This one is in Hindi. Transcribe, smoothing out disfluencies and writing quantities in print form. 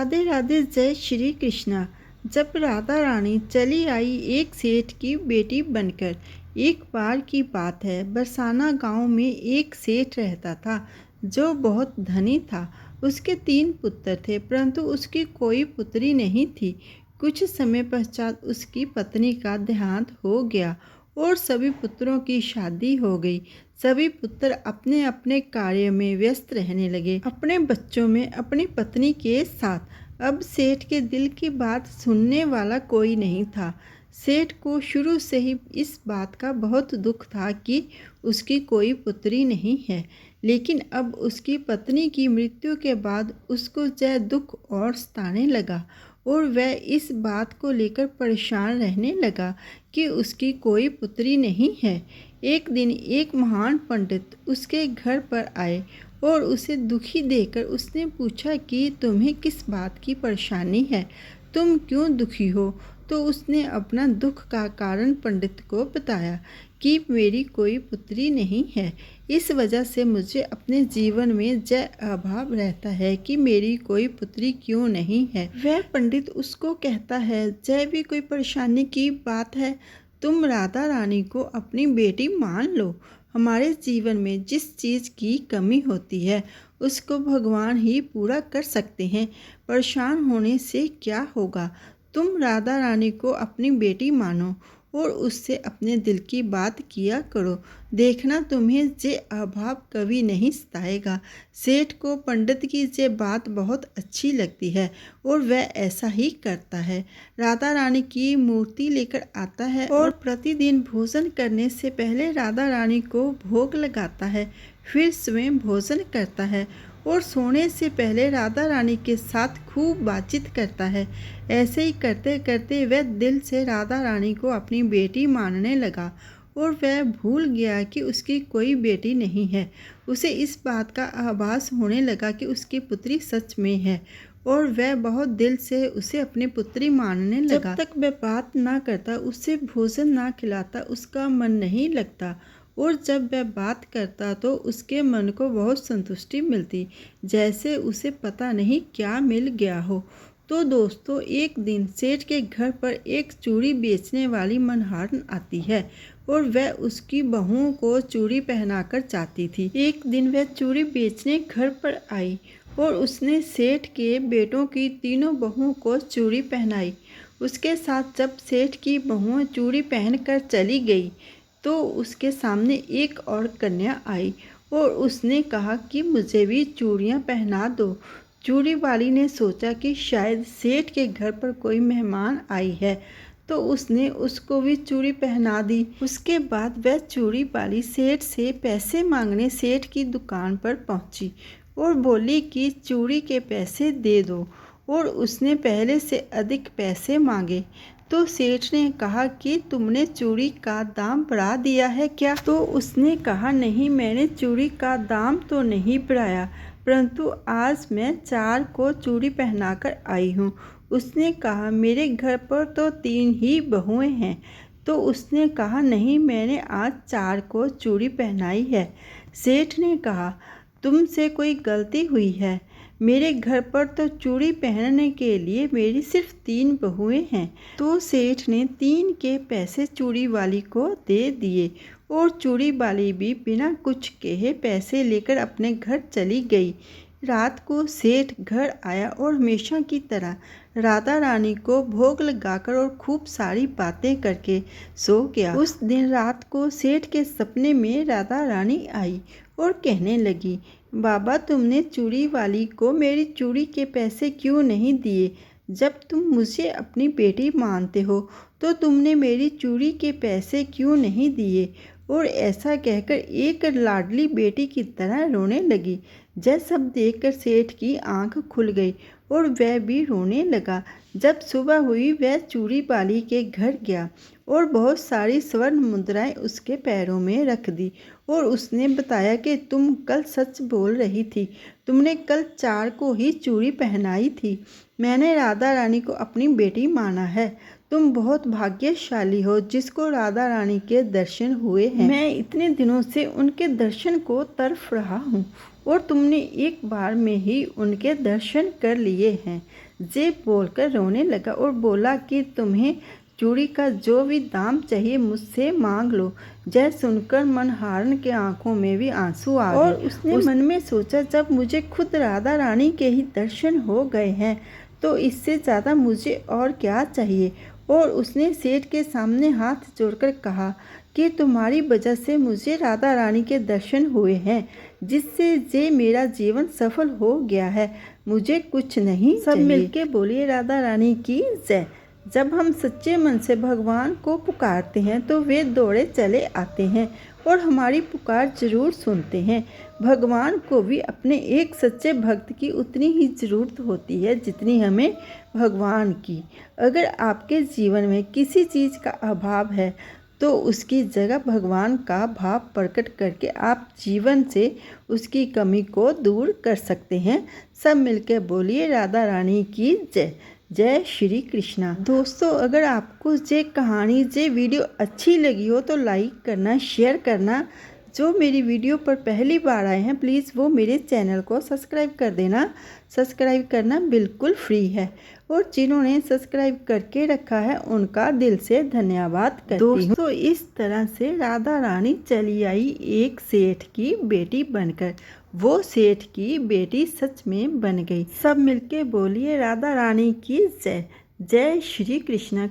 राधे राधे, जय श्री कृष्णा। जब राधा रानी चली आई एक सेठ की बेटी बनकर। एक बार की बात है, बरसाना गांव में एक सेठ रहता था जो बहुत धनी था। उसके 3 पुत्र थे, परंतु उसकी कोई पुत्री नहीं थी। कुछ समय पश्चात उसकी पत्नी का देहांत हो गया और सभी पुत्रों की शादी हो गई। सभी पुत्र अपने अपने कार्य में व्यस्त रहने लगे, अपने बच्चों में अपनी पत्नी के साथ। अब सेठ के दिल की बात सुनने वाला कोई नहीं था। सेठ को शुरू से ही इस बात का बहुत दुख था कि उसकी कोई पुत्री नहीं है। लेकिन अब उसकी पत्नी की मृत्यु के बाद उसको यह दुख और सताने लगा और वह इस बात को लेकर परेशान रहने लगा कि उसकी कोई पुत्री नहीं है। एक दिन एक महान पंडित उसके घर पर आए और उसे दुखी देखकर उसने पूछा कि तुम्हें किस बात की परेशानी है, तुम क्यों दुखी हो। तो उसने अपना दुख का कारण पंडित को बताया कि मेरी कोई पुत्री नहीं है, इस वजह से मुझे अपने जीवन में यह अभाव रहता है कि मेरी कोई पुत्री क्यों नहीं है। वह पंडित उसको कहता है, यह भी कोई परेशानी की बात है, तुम राधा रानी को अपनी बेटी मान लो। हमारे जीवन में जिस चीज़ की कमी होती है उसको भगवान ही पूरा कर सकते हैं। परेशान होने से क्या होगा, तुम राधा रानी को अपनी बेटी मानो और उससे अपने दिल की बात किया करो, देखना तुम्हें ये अभाव कभी नहीं सताएगा। सेठ को पंडित की ये बात बहुत अच्छी लगती है और वह ऐसा ही करता है। राधा रानी की मूर्ति लेकर आता है और प्रतिदिन भोजन करने से पहले राधा रानी को भोग लगाता है, फिर स्वयं भोजन करता है और सोने से पहले राधा रानी के साथ खूब बातचीत करता है। ऐसे ही करते करते वह दिल से राधा रानी को अपनी बेटी मानने लगा और वह भूल गया कि उसकी कोई बेटी नहीं है। उसे इस बात का आभास होने लगा कि उसकी पुत्री सच में है और वह बहुत दिल से उसे अपनी पुत्री मानने लगा। जब तक वह बात ना करता, उसे भोजन ना खिलाता, उसका मन नहीं लगता और जब वह बात करता तो उसके मन को बहुत संतुष्टि मिलती, जैसे उसे पता नहीं क्या मिल गया हो। तो दोस्तों, एक दिन सेठ के घर पर एक चूड़ी बेचने वाली मनहारन आती है और वह उसकी बहुओं को चूड़ी पहनाकर जाती थी। एक दिन वह चूड़ी बेचने घर पर आई और उसने सेठ के बेटों की तीनों बहुओं को चूड़ी पहनाई। उसके साथ जब सेठ की बहुएं चूड़ी पहनकर चली गई तो उसके सामने एक और कन्या आई और उसने कहा कि मुझे भी चूड़ियाँ पहना दो। चूड़ी वाली ने सोचा कि शायद सेठ के घर पर कोई मेहमान आई है, तो उसने उसको भी चूड़ी पहना दी। उसके बाद वह चूड़ी वाली सेठ से पैसे मांगने सेठ की दुकान पर पहुंची और बोली कि चूड़ी के पैसे दे दो, और उसने पहले से अधिक पैसे मांगे। तो सेठ ने कहा कि तुमने चूड़ी का दाम बढ़ा दिया है क्या। तो उसने कहा, नहीं, मैंने चूड़ी का दाम तो नहीं बढ़ाया, परंतु आज मैं 4 को चूड़ी पहनाकर आई हूँ। उसने कहा, मेरे घर पर तो 3 ही बहुएं हैं। तो उसने कहा, नहीं, मैंने आज 4 को चूड़ी पहनाई है। सेठ ने कहा, तुमसे कोई गलती हुई है, मेरे घर पर तो चूड़ी पहनने के लिए मेरी सिर्फ 3 बहुएं हैं। तो सेठ ने 3 के पैसे चूड़ी वाली को दे दिए और चूड़ी वाली भी बिना कुछ कहे पैसे लेकर अपने घर चली गई। रात को सेठ घर आया और हमेशा की तरह राधा रानी को भोग लगाकर और खूब सारी बातें करके सो गया। उस दिन रात को सेठ के सपने में राधा रानी आई और कहने लगी, बाबा, तुमने चूड़ी वाली को मेरी चूड़ी के पैसे क्यों नहीं दिए। जब तुम मुझे अपनी बेटी मानते हो तो तुमने मेरी चूड़ी के पैसे क्यों नहीं दिए। और ऐसा कहकर एक लाडली बेटी की तरह रोने लगी। यह सब देखकर सेठ की आंख खुल गई और वह भी रोने लगा। जब सुबह हुई वह चूड़ी वाली के घर गया और बहुत सारी स्वर्ण मुद्राएं उसके पैरों में रख दी और उसने बताया कि तुम कल सच बोल रही थी, तुमने कल 4 को ही चूड़ी पहनाई थी। मैंने राधा रानी को अपनी बेटी माना है। तुम बहुत भाग्यशाली हो जिसको राधा रानी के दर्शन हुए हैं। मैं इतने दिनों से उनके दर्शन को तरफ रहा हूँ और तुमने एक बार में ही उनके दर्शन कर लिए हैं। ये बोलकर रोने लगा और बोला कि तुम्हें चूड़ी का जो भी दाम चाहिए मुझसे मांग लो। जय सुनकर मनहारन के आंखों में भी आंसू आ गए और उसने मन में सोचा, जब मुझे खुद राधा रानी के ही दर्शन हो गए हैं तो इससे ज़्यादा मुझे और क्या चाहिए। और उसने सेठ के सामने हाथ जोड़कर कहा कि तुम्हारी वजह से मुझे राधा रानी के दर्शन हुए हैं, जिससे ये मेरा जीवन सफल हो गया है। मुझे कुछ नहीं सब मिलके बोलिए राधा रानी की जय। जब हम सच्चे मन से भगवान को पुकारते हैं तो वे दौड़े चले आते हैं और हमारी पुकार जरूर सुनते हैं। भगवान को भी अपने एक सच्चे भक्त की उतनी ही ज़रूरत होती है जितनी हमें भगवान की। अगर आपके जीवन में किसी चीज़ का अभाव है तो उसकी जगह भगवान का भाव प्रकट करके आप जीवन से उसकी कमी को दूर कर सकते हैं। सब मिलकर बोलिए राधा रानी की जय। जय श्री कृष्णा। दोस्तों, अगर आपको ये कहानी ये वीडियो अच्छी लगी हो तो लाइक करना, शेयर करना। जो मेरी वीडियो पर पहली बार आए हैं प्लीज़ वो मेरे चैनल को सब्सक्राइब कर देना। सब्सक्राइब करना बिल्कुल फ्री है और जिन्होंने सब्सक्राइब करके रखा है उनका दिल से धन्यवाद करती हूँ। दोस्तों, इस तरह से राधा रानी चली आई एक सेठ की बेटी बनकर। वो सेठ की बेटी सच में बन गई। सब मिलके बोलिए राधा रानी की जय। जय श्री कृष्ण।